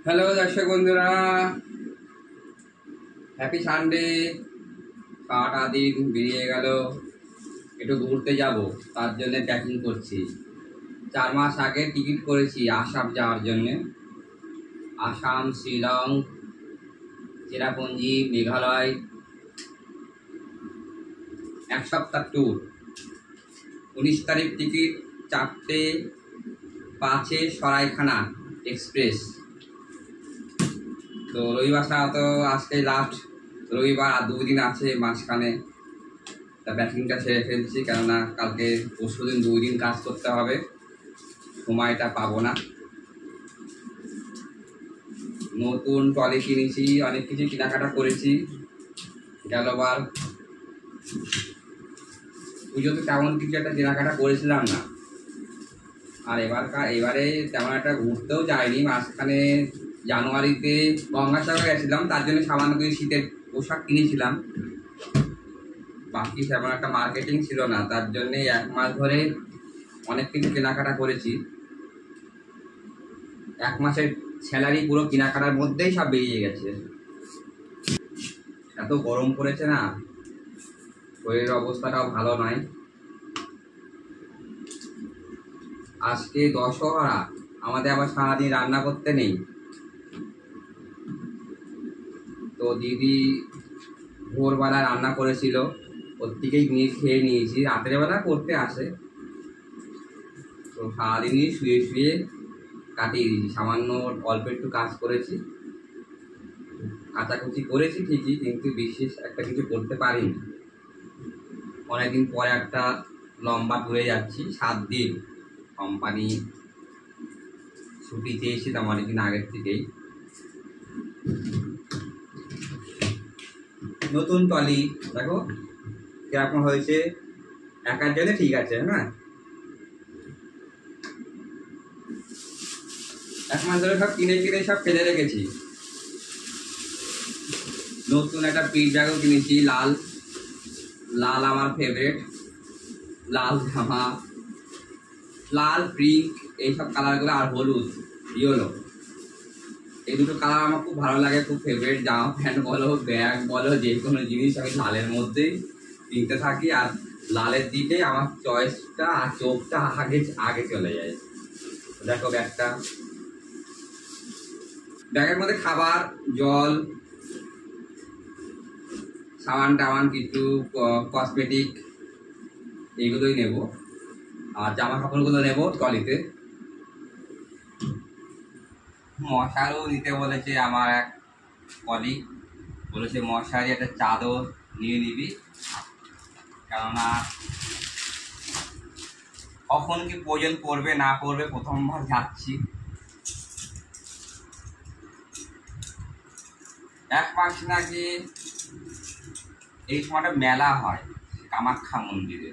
Hello দর্শক বন্ধুরা, happy Sunday. সারাটা দিন বেরিয়ে গেল, একটু ঘুরতে যাব, তার জন্য প্যাকিং করছি। 4 মাস আগে টিকিট করেছি আসাম যাওয়ার জন্য। আসাম, শিলং, চেরাপুঞ্জি, মেঘালয়, 1 সপ্তাহ ট্যুর। 19 তারিখ টিকিট, 4টে 5-এ সরাইখানা এক্সপ্রেস। তো রবিবার ছাড়া তো আজকে লাস্ট রবিবার, আর 2 দিন আছে মাঝখানে। তা প্যাকিংটা সেরে ফেলছি, কেননা কালকে পরশুদিন 2 দিন কাজ করতে হবে, সময়টা পাবো না। নতুন ট্রলি কিনেছি, অনেক কিছু কেনাকাটা করেছি। গেলবার পুজোতে তেমন কিছু একটা কেনাকাটা করেছিলাম না। আর এবারে তেমন একটা ঘুরতেও যাইনি। মাঝখানে জানুয়ারিতে গঙ্গাসাগর গেছিলাম, তার জন্য সামান্য কিছু শীতের পোশাক কিনেছিলাম। বাকি তেমন একটা মার্কেটিং ছিল না, তার জন্যে 1 মাস ধরে অনেক কিছু কেনাকাটা করেছি। 1 মাসের স্যালারি পুরো কেনাকাটার মধ্যেই সব বেরিয়ে গেছে। এত গরম পড়েছে না, শরীরের অবস্থাটাও ভালো নয়। আজকে দশহরা, আমাদের আবার সারাদিন রান্না করতে নেই। তো দিদি ভোরবেলা রান্না করেছিল, ওর থেকেই নিয়ে খেয়ে নিয়েছি। রাতের বেলা করতে আসে, তো সারাদিনই শুয়ে শুয়ে কাটিয়ে দিয়েছি। সামান্য অল্প একটু কাজ করেছি, কাচাকুচি করেছি ঠিকই, কিন্তু বিশেষ একটা কিছু করতে পারিনি। অনেকদিন পরে একটা লম্বা ট্যুরে যাচ্ছি, 7 দিন। কোম্পানি ছুটি চেয়েছিলাম অনেকদিন আগের থেকেই। নতুন ট্রলি দেখো কিরকম হয়েছে, একার জন্য ঠিক আছে না। 1 মাস ধরে সব কিনে কিনে সব ফেলে রেখেছি। নতুন একটা পিঠ ব্যাগও কিনেছি, লাল লাল আমার ফেভারিট। লাল জামা, লাল প্রিন্ট, এইসব কালারগুলো, আর হলুদ ইয়েলো, এই দুটো কালার আমার খুব ভালো লাগে, খুব ফেভারিট। জামা প্যান্ট বলো, ব্যাগ বলো, যে কোনো জিনিস আমি লালের মধ্যেই কিনতে থাকি। আর লালের দিকে আমার চয়েসটা আর চোখটা আগে আগে চলে যায়। দেখো ব্যাগটা, ব্যাগের মধ্যে খাবার, জল, সাবান টাবান, কিছু কসমেটিক, এইগুলোই নেব। আর জামা কাপড়গুলো নেব ট্রলিতে। মশারও নিতে বলেছে আমার এক কলিগ, বলেছে মশারি একটা চাদর নিয়ে নিবি, কেননা কখন কি প্রয়োজন পড়বে না পড়বে, প্রথমবার যাচ্ছি। 1 মাস নাকি এই সময়টা মেলা হয় কামাখ্যা মন্দিরে,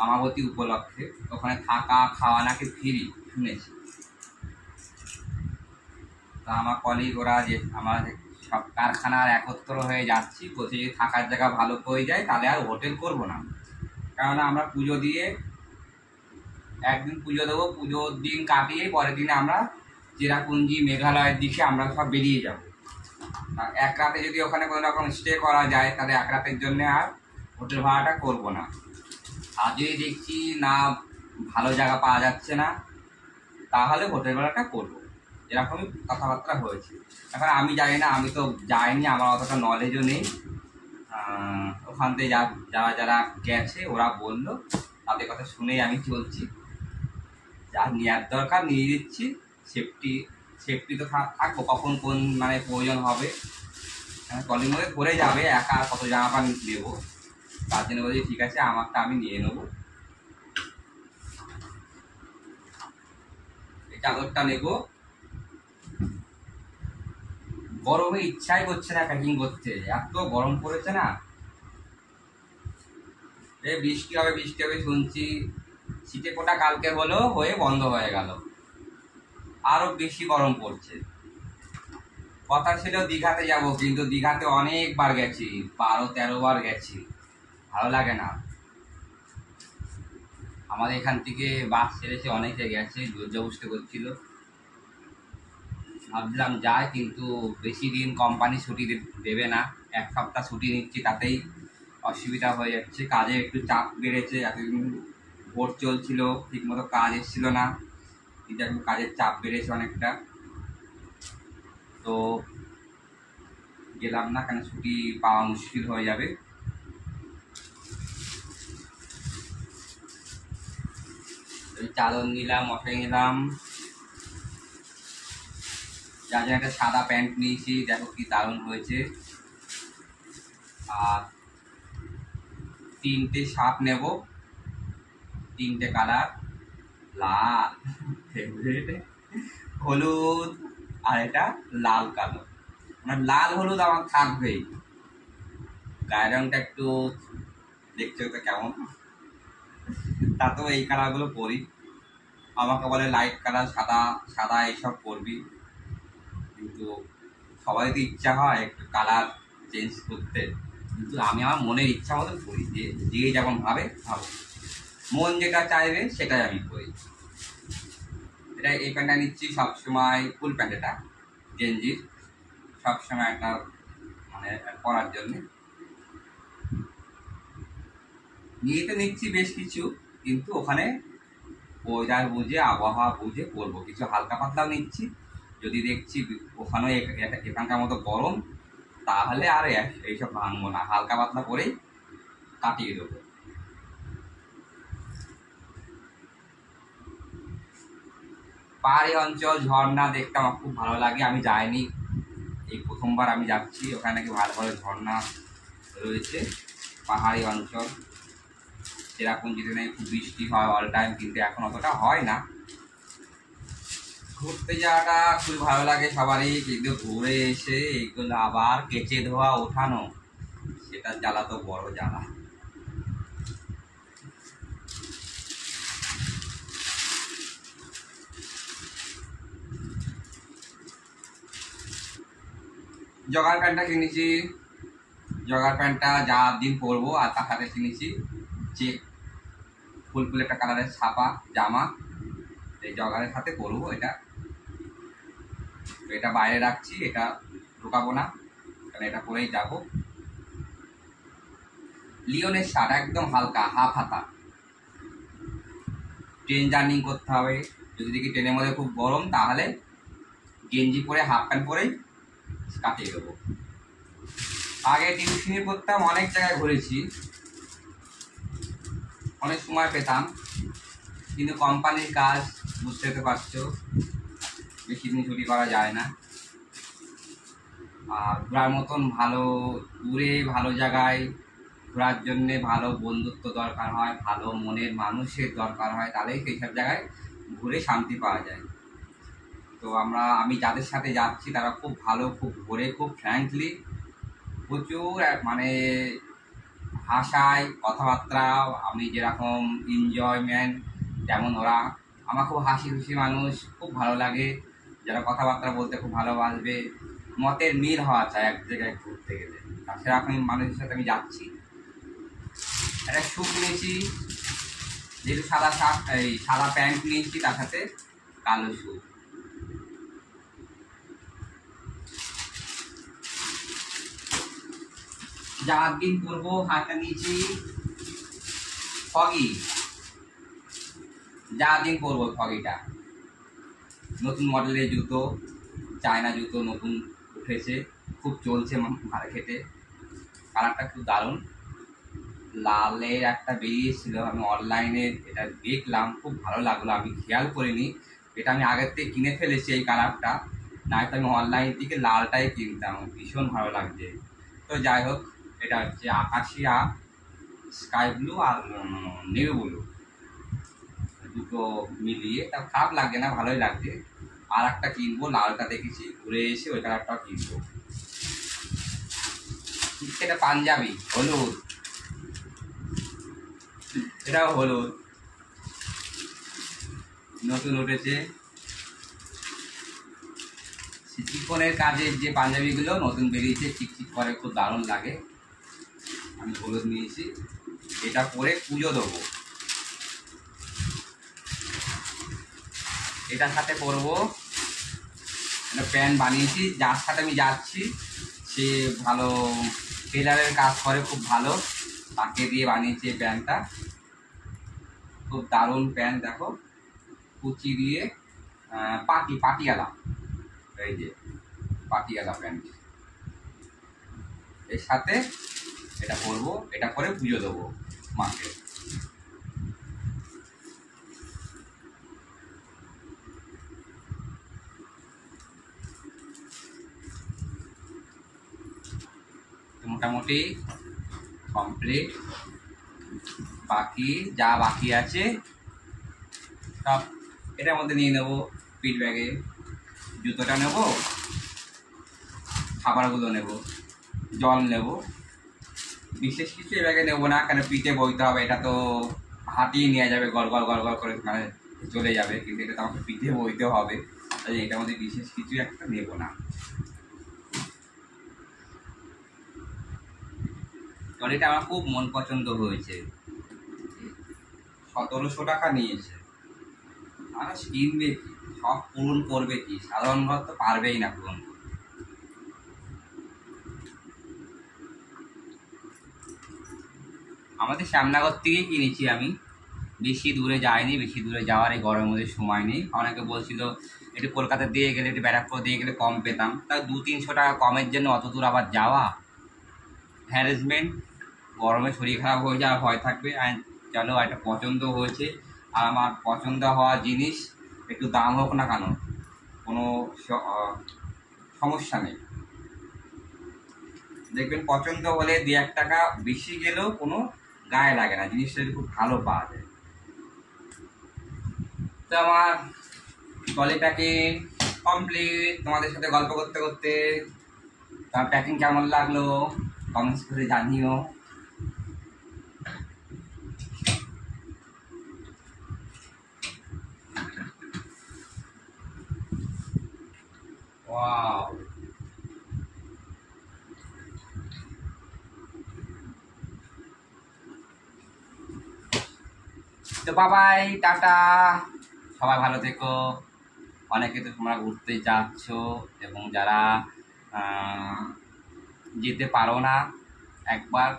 আমাবতী উপলক্ষে। ওখানে থাকা খাওয়া নাকি ফ্রি শুনেছি। তা আমার কলিগ ওরা যে আমার সব কারখানার একত্র হয়ে যাচ্ছি, বলছে যদি থাকার জায়গা ভালো হয়ে যায় তাহলে আর হোটেল করবো না। কেননা আমরা পুজো দিয়ে একদিন পুজো দেবো, পুজোর দিন কাটিয়ে পরের দিনে আমরা চেরাপুঞ্জি, মেঘালয়ের দিকে আমরা সব বেরিয়ে যাব। এক রাতে যদি ওখানে কোনো রকম স্টে করা যায়, তাহলে এক রাতের জন্য আর হোটেল ভাড়াটা করবো না। আর যদি দেখছি না ভালো জায়গা পাওয়া যাচ্ছে না, তাহলে হোটেল ভাড়াটা করবো। এরকমই কথাবার্তা হয়েছে। এখন আমি জানি না, আমি তো যাইনি, আমার অতটা নলেজও নেই। ওখান থেকে যারা যারা গেছে ওরা বললো, তাদের কথা শুনেই আমি চলছি। যা নেওয়ার দরকার নিয়ে দিচ্ছি। সেফটি তো থাকবো, কখন কোন মানে প্রয়োজন হবে। ট্রলির মধ্যে পরে যাবে, একা কত জামা প্যান্ট নেবো, তার জন্য বলছি ঠিক আছে আমারটা আমি নিয়ে নেবো। এই চাদরটা নেবো। গরমে ইচ্ছাই করছে না প্যাকিং করতে, এত গরম পড়েছে না। বৃষ্টি হবে বৃষ্টি হবে শুনছি, শীতে ফোঁটা কালকে হলো, হয়ে বন্ধ হয়ে গেল, আরো বেশি গরম পড়ছে। কথা ছিল দীঘাতে যাব, কিন্তু দীঘাতে অনেকবার গেছি, 12-13 বার গেছি, ভালো লাগে না। আমাদের এখান থেকে বাস ছেড়েছে, অনেকে গেছে, জোর জবরদস্তি করছিল। ভাবছিলাম যাই, কিন্তু বেশি দিন কোম্পানি ছুটি দেবে না। 1 সপ্তাহ ছুটি নিচ্ছি, তাতেই অসুবিধা হয়ে যাচ্ছে। কাজে একটু চাপ বেড়েছে, এতদিন ভোট চলছিল, ঠিকমতো কাজ এসেছিল না, কিন্তু এখন কাজের চাপ বেড়েছে অনেকটা। তো গেলাম না, কেন ছুটি পাওয়া মুশকিল হয়ে যাবে। চাদর নিলাম, মশাই নিলাম, যার জন্য একটা সাদা প্যান্ট নিয়েছি, দেখো কি দারুণ হয়েছে। আর 3টে শার্ট নেব, 3টে কালার, লাল, ফেভারিট, হলুদ, আর এটা লাল কালো। মানে লাল হলুদ আমার থাকবেই। গায়ের রংটা একটু দেখছো তো কেমন, তাতেও এই কালারগুলো পরি। আমাকে বলে লাইট কালার, সাদা সাদা এইসব পরবি, কিন্তু সবাই তো ইচ্ছা হয় একটু কালার চেঞ্জ করতে, কিন্তু আমি আমার মনের ইচ্ছা মতো পড়ি, যে যেমন ভাবে ভাবো, মন যেটা চাইবে সেটাই আমি পড়ি। এটা এই প্যান্টটা নিচ্ছি সবসময়, ফুল প্যান্ট, এটা গেঞ্জির, সবসময় একটা মানে পরার জন্যে নিয়ে তো নিচ্ছি বেশ কিছু, কিন্তু ওখানে ওয়েদার বুঝে, আবহাওয়া বুঝে পরবো। কিছু হালকা পাতলাও নিচ্ছি, যদি দেখছি ওখানে এখানকার মতো গরম, তাহলে আর এইসব ভাঙবো না, হালকা পাতলা করেই কাটিয়ে দেবো। পাহাড়ি অঞ্চল, ঝর্ণা দেখতে আমার খুব ভালো লাগে। আমি যাইনি, এই প্রথমবার আমি যাচ্ছি। ওখানে নাকি ভালো ভালো ঝর্ণা রয়েছে। পাহাড়ি অঞ্চল, চেরাপুঞ্জিতে নেই, খুব বৃষ্টি হয় অল টাইম, কিন্তু এখন অতটা হয় না। ঘুরতে যাওয়াটা খুবই ভালো লাগে সবারই, কিন্তু ঘুরে এসে এইগুলো আবার কেচে ধোয়া ওঠানো, সেটার জ্বালা তো বড় জ্বালা। জগার প্যান্টটা কিনেছি, জগার প্যান্টটা যা দিন পরবো, আর তার সাথে কিনেছি চেক ফুল ফুল একটা কালারের ছাপা জামা, এই জগারের সাথে পরবো। এটা এটা বাইরে রাখছি, এটা ঢোকাবো না, কারণ এটা পরেই যাবো। লিওনের শার্ট, একদম হালকা, হাফ হাতা, ট্রেন জার্নি করতে হবে, যদি দেখি ট্রেনের মধ্যে খুব গরম, তাহলে গেঞ্জি পরে হাফ প্যান্ট পরেই কাটিয়ে দেবো। আগে টিউশনি করতাম, অনেক জায়গায় ঘুরেছি, অনেক সময় পেতাম, কিন্তু কোম্পানির কাজ বুঝতে তো পারছো, বেশি দিন ছুটি করা যায় না। আর ঘোরার মতন ভালো দূরে ভালো জায়গায় ঘোরার জন্যে ভালো বন্ধুত্ব দরকার হয়, ভালো মনের মানুষের দরকার হয়, তাহলেই সেই সব জায়গায় ঘুরে শান্তি পাওয়া যায়। তো আমি যাদের সাথে যাচ্ছি তারা খুব ভালো, খুব ঘুরে, খুব ফ্র্যাঙ্কলি, প্রচুর মানে ভাষায় কথাবার্তা, আমি যেরকম এনজয়মেন্ট, তেমন ওরা। আমার খুব হাসি খুশি মানুষ, খুব ভালো লাগে, যারা কথাবার্তা বলতে খুব ভালোবাসবে, মতের মিল হওয়া চাই এক জায়গায় ঘুরতে গেলে, আর সেরকম মানুষের সাথে আমি যাচ্ছি। একটা শু কিনেছি, যেহেতু সাদা শার্ট, এই সাদা প্যান্ট নিয়েছি, তার সাথে কালো শু। যার দিন পরবো হাতটা নিয়েছি ফগি, যা দিন পরবো ফগিটা, নতুন মডেলের জুতো, চায়না জুতো নতুন উঠেছে, খুব চলছে মার্কেটে, কালারটা খুব দারুণ। লালের একটা বেরিয়েছিল, আমি অনলাইনে এটা দেখলাম, খুব ভালো লাগলো, আমি খেয়াল করিনি, এটা আমি আগের থেকে কিনে ফেলেছি এই কালারটা, নয়তো আমি অনলাইন থেকে লালটাই কিনতাম, ভীষণ ভালো লাগছে। তো যাই হোক, এটা হচ্ছে আকাশিয়া স্কাই ব্লু আর নেভি ব্লু, দুটো মিলিয়ে, তা খারাপ লাগছে না, ভালোই লাগছে। আর একটা কিনবো, লালটা দেখেছি, ঘুরে এসে ওই কালারটাও কিনবো। এটা পাঞ্জাবি, হলুদ, এটাও হলুদ, নতুন উঠেছে। চিকনের কাজের যে পাঞ্জাবিগুলো নতুন বেরিয়েছে, চিকচিক করে, খুব দারুণ লাগে। আমি হলুদ নিয়েছি, এটা পরে পুজো দেবো। এটার সাথে পরবো একটা প্যান্ট বানিয়েছি, যার সাথে আমি যাচ্ছি সে ভালো টেলারের কাজ করে, খুব ভালো, তাকে দিয়ে বানিয়েছি এই প্যান্টটা। খুব দারুণ প্যান্ট, দেখো কুচি দিয়ে পাটিয়ালা, এই যে পাটিয়ালা প্যান্ট, এর সাথে এটা পরবো, এটা পরে পুজো দেবো মাকে। মোটামুটি কমপ্লিট, যা বাকি আছে সব এটার মধ্যে নিয়ে নেবো। পিঠ ব্যাগে জুতোটা নেব, খাবারগুলো নেব, জল নেব, বিশেষ কিছু এ ব্যাগে নেবো না, কেন পিঠে বইতে হবে, এটা তো হাতিয়ে নেওয়া যাবে, গড় গড় গড় গড় করে মানে চলে যাবে, কিন্তু এটা তো আমাকে পিঠে বইতে হবে, তাই এটার মধ্যে বিশেষ কিছু একটা নেব না। ট্রলিটা আমার খুব মন পছন্দ হয়েছে, 1700 টাকা নিয়েছে। মানুষ কিনবে কি, সব পূরণ করবে কি, সাধারণ ঘর তো পারবেই না পূরণ করতে। আমাদের শ্যামনগর থেকেই কিনেছি আমি, বেশি দূরে যাইনি, বেশি দূরে যাওয়ার এই গরমের মধ্যে সময় নেই। অনেকে বলছিল একটু কলকাতা দিয়ে গেলে, একটু ব্যারাকপুর দিয়ে গেলে কম পেতাম, তাই 200-300 টাকা কমের জন্য অত দূর আবার যাওয়া হ্যারাসমেন্ট, গরমে শরীর খারাপ হয়ে যাওয়ার ভয় থাকবে। আর চলো, এটা পছন্দ হয়েছে, আর আমার পছন্দ হওয়া জিনিস একটু দাম হোক না কেন, কোনো সমস্যা নেই। দেখবেন পছন্দ হলে 2-1 টাকা বেশি গেলেও কোনো গায়ে লাগে না, জিনিসটা খুব ভালো পাওয়া যায়। তো আমার ট্রলি প্যাকিং কমপ্লিট, তোমাদের সাথে গল্প করতে করতে। তার প্যাকিং কেমন লাগলো কমেন্টস করে জানিও। ওয়াও, তো বাবাই, টাটা, সবাই ভালো থেকো। অনেকে তো তোমরা ঘুরতে যাচ্ছ, এবং যারা যেতে পারো না, একবার,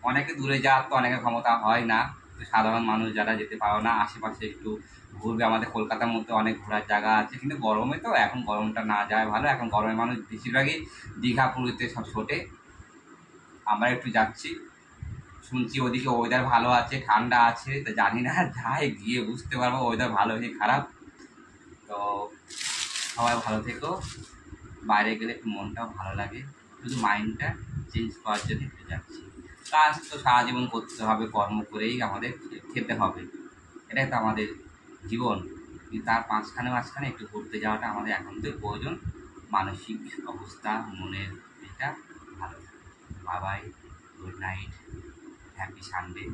অনেকে দূরে যাওয়ার তো অনেকের ক্ষমতা হয় না, তো সাধারণ মানুষ যারা যেতে পারো না, আশেপাশে একটু ঘুরবে। আমাদের কলকাতার মধ্যে অনেক ঘোরার জায়গা আছে, কিন্তু গরমে তো, এখন গরমটা না যায় ভালো, এখন গরমে মানুষ বেশিরভাগই দীঘা পুরীতে সব ছোটে। আমরা একটু যাচ্ছি, শুনছি ওদিকে ওয়েদার ভালো আছে, ঠান্ডা আছে, তো জানি না, যাই গিয়ে বুঝতে পারবো ওয়েদার ভালো কি খারাপ। তো সবাই ভালো থেকো, বাইরে গেলে একটু মনটাও ভালো লাগে, শুধু মাইন্ডটা চেঞ্জ করার জন্য একটু যাচ্ছি। কাজ তো সারা জীবন করতে হবে, কর্ম করেই আমাদের খেতে হবে, এটাই তো আমাদের জীবন, কিন্তু তার মাঝখানে একটু ঘুরতে যাওয়াটা আমাদের এখন তো প্রয়োজন, মানসিক অবস্থা, মনের এটা ভালো থাকে। Bye bye, good night, happy Sunday.